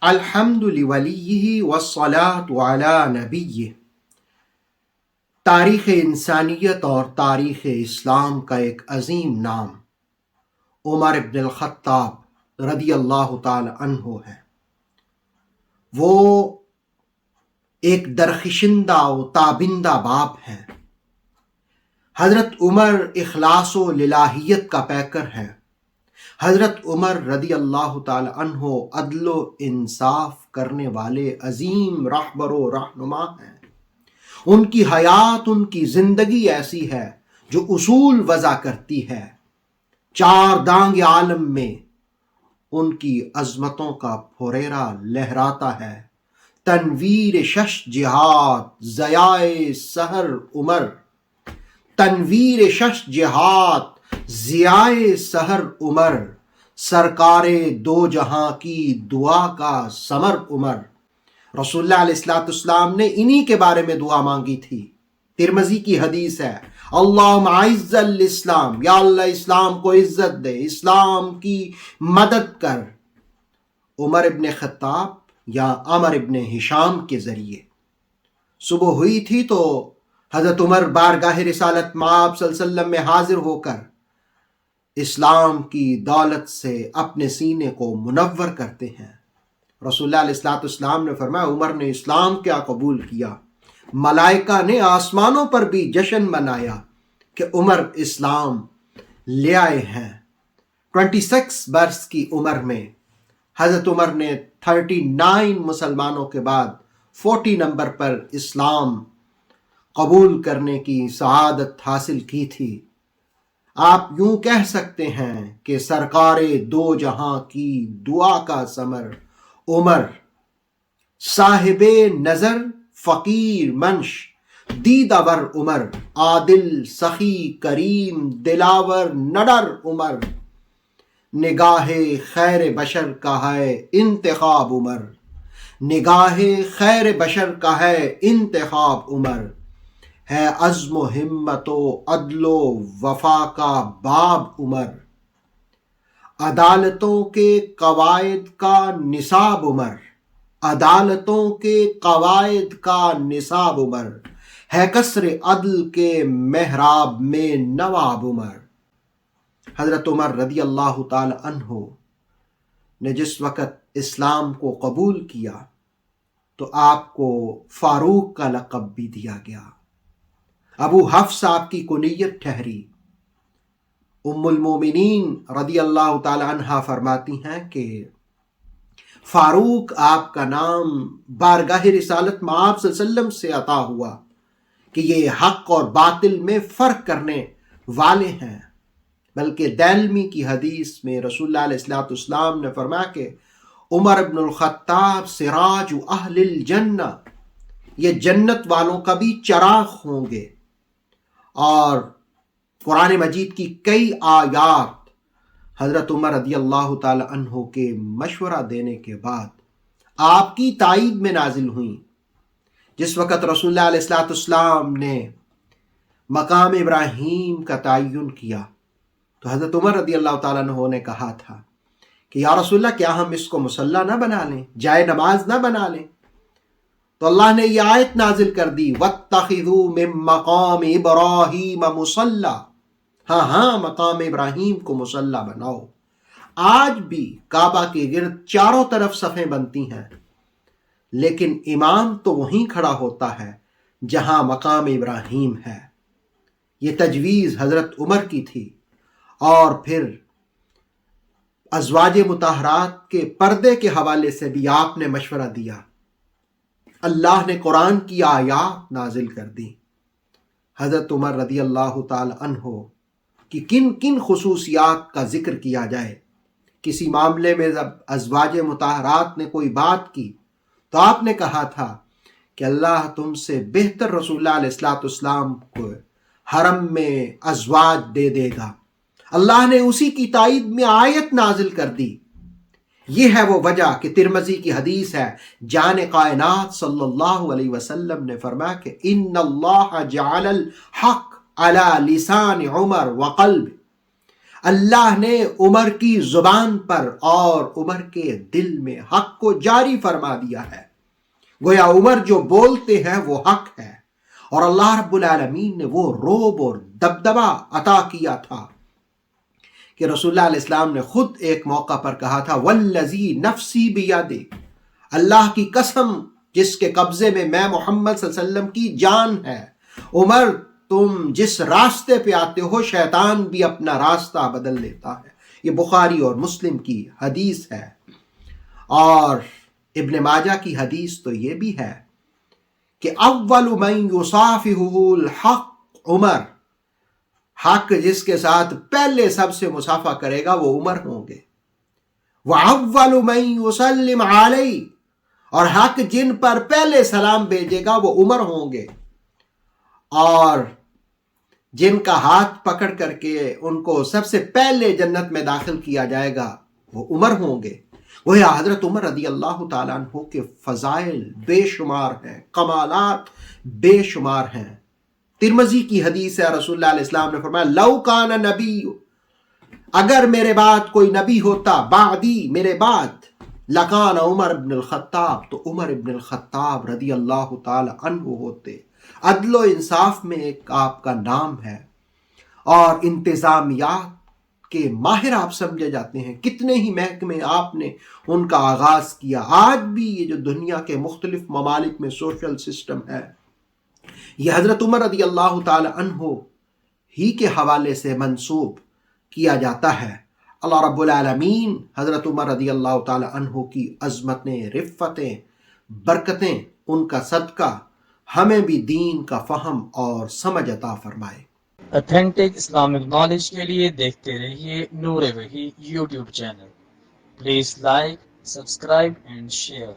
الحمد لولیہ والصلاة علی نبیہ۔ تاریخ انسانیت اور تاریخ اسلام کا ایک عظیم نام عمر ابن الخطاب رضی اللہ تعالی عنہ ہے۔ وہ ایک درخشندہ و تابندہ باپ ہیں۔ حضرت عمر اخلاص و للہیت کا پیکر ہے۔ حضرت عمر رضی اللہ تعالی عنہ عدل و انصاف کرنے والے عظیم رہبر و رہنما ہیں۔ ان کی حیات، ان کی زندگی ایسی ہے جو اصول وضع کرتی ہے۔ چار دانگ عالم میں ان کی عظمتوں کا پھریرا لہراتا ہے۔ تنویر شش جہات ضیائے سحر عمر، تنویر شش جہات ضیائے سحر عمر، سرکار دو جہاں کی دعا کا ثمر عمر۔ رسول اللہ علیہ السلام نے انہی کے بارے میں دعا مانگی تھی۔ ترمذی کی حدیث ہے، اللہم اعز الاسلام، یا اللہ اسلام کو عزت دے، اسلام کی مدد کر، عمر ابن خطاب یا عمر ابن ہشام کے ذریعے۔ صبح ہوئی تھی تو حضرت عمر بارگاہ رسالت مآب صلی اللہ علیہ وسلم میں حاضر ہو کر اسلام کی دولت سے اپنے سینے کو منور کرتے ہیں۔ رسول اللہ علیہ السلام نے فرمایا، عمر نے اسلام کیا قبول کیا، ملائکہ نے آسمانوں پر بھی جشن منایا کہ عمر اسلام لے آئے ہیں۔ 26 برس کی عمر میں حضرت عمر نے 39 مسلمانوں کے بعد 40 نمبر پر اسلام قبول کرنے کی سعادت حاصل کی تھی۔ آپ یوں کہہ سکتے ہیں کہ سرکار دو جہاں کی دعا کا ثمر عمر، صاحب نظر فقیر منش دیداور عمر، عادل سخی کریم دلاور نڈر عمر، نگاہ خیر بشر کا ہے انتخاب عمر، نگاہ خیر بشر کا ہے انتخاب عمر، ہے عزم و ہمت و عدل و وفا کا باب عمر، عدالتوں کے قواعد کا نصاب عمر، عدالتوں کے قواعد کا نصاب عمر، ہے قصر عدل کے محراب میں نواب عمر۔ حضرت عمر رضی اللہ تعالی عنہ نے جس وقت اسلام کو قبول کیا تو آپ کو فاروق کا لقب بھی دیا گیا۔ ابو حفص آپ کی کنیت ٹھہری۔ ام المومنین رضی اللہ تعالی عنہا فرماتی ہیں کہ فاروق آپ کا نام بارگاہ رسالت مآب صلی اللہ علیہ وسلم سے عطا ہوا کہ یہ حق اور باطل میں فرق کرنے والے ہیں۔ بلکہ دیلمی کی حدیث میں رسول اللہ علیہ السلام نے فرمایا کہ عمر ابن الخطاب سراج اہل الجنہ، یہ جنت والوں کا بھی چراغ ہوں گے۔ اور قرآن مجید کی کئی آیات حضرت عمر رضی اللہ تعالی عنہ کے مشورہ دینے کے بعد آپ کی تائید میں نازل ہوئیں۔ جس وقت رسول اللہ علیہ السلام نے مقام ابراہیم کا تعین کیا تو حضرت عمر رضی اللہ تعالیٰ عنہ نے کہا تھا کہ یا رسول اللہ، کیا ہم اس کو مصلی نہ بنا لیں، جائے نماز نہ بنا لیں؟ تو اللہ نے یہ آیت نازل کر دی، وَاتَّخِذُوا مِن مَّقَامِ إِبْرَاهِيمَ مُصَلًّى، ہاں مقام ابراہیم کو مصلی بناؤ۔ آج بھی کعبہ کے گرد چاروں طرف صفیں بنتی ہیں، لیکن امام تو وہیں کھڑا ہوتا ہے جہاں مقام ابراہیم ہے۔ یہ تجویز حضرت عمر کی تھی۔ اور پھر ازواج مطہرات کے پردے کے حوالے سے بھی آپ نے مشورہ دیا۔ اللہ نے قرآن کی آیات نازل کر دی۔ حضرت عمر رضی اللہ تعالی عنہ کی کن کن خصوصیات کا ذکر کیا جائے۔ کسی معاملے میں جب ازواج مطہرات نے کوئی بات کی تو آپ نے کہا تھا کہ اللہ تم سے بہتر رسول اللہ علیہ السلام کو حرم میں ازواج دے دے گا۔ اللہ نے اسی کی تائید میں آیت نازل کر دی۔ یہ ہے وہ وجہ کہ ترمذی کی حدیث ہے، جان کائنات صلی اللہ علیہ وسلم نے فرمایا کہ ان اللہ جعل الحق علی لسان عمر وقلب، اللہ نے عمر کی زبان پر اور عمر کے دل میں حق کو جاری فرما دیا ہے۔ گویا عمر جو بولتے ہیں وہ حق ہے، اور اللہ رب العالمین نے وہ روب اور دبدبا عطا کیا تھا کہ رسول اللہ علیہ السلام نے خود ایک موقع پر کہا تھا والذی نفسی بیدہ، اللہ کی قسم جس کے قبضے میں میں محمد صلی اللہ علیہ وسلم کی جان ہے، عمر تم جس راستے پہ آتے ہو شیطان بھی اپنا راستہ بدل لیتا ہے۔ یہ بخاری اور مسلم کی حدیث ہے، اور ابن ماجہ کی حدیث تو یہ بھی ہے کہ اول من یصافحہ الحق عمر، حق جس کے ساتھ پہلے سب سے مصافحہ کرے گا وہ عمر ہوں گے۔ وَأَوَّلُ مَن يُسَلِّمْ عَلَيْهِ، اور حق جن پر پہلے سلام بھیجے گا وہ عمر ہوں گے، اور جن کا ہاتھ پکڑ کر کے ان کو سب سے پہلے جنت میں داخل کیا جائے گا وہ عمر ہوں گے۔ وہی حضرت عمر رضی اللہ تعالیٰ عنہ کے فضائل بے شمار ہیں، کمالات بے شمار ہیں۔ ترمذی کی حدیث ہے، رسول اللہ علیہ السلام نے فرمایا لو کان نبی، اگر میرے بعد کوئی نبی ہوتا بعدی میرے بعد، لکان عمر بن الخطاب، تو عمر بن الخطاب رضی اللہ تعالی عنہ ہوتے۔ عدل و انصاف میں ایک آپ کا نام ہے، اور انتظامیات کے ماہر آپ سمجھے جاتے ہیں۔ کتنے ہی محکمے آپ نے ان کا آغاز کیا۔ آج بھی یہ جو دنیا کے مختلف ممالک میں سوشل سسٹم ہے، یہ حضرت عمر رضی اللہ تعالی عنہ ہی کے حوالے سے منسوب کیا جاتا ہے۔ اللہ رب العالمین حضرت عمر رضی اللہ تعالی عنہ کی عظمتیں، رفتیں، برکتیں، ان کا صدقہ ہمیں بھی دین کا فہم اور سمجھ عطا فرمائے۔ اتھینٹک اسلامک نالج کے لیے دیکھتے رہیے نور وحی YouTube channel. Please like, subscribe and share.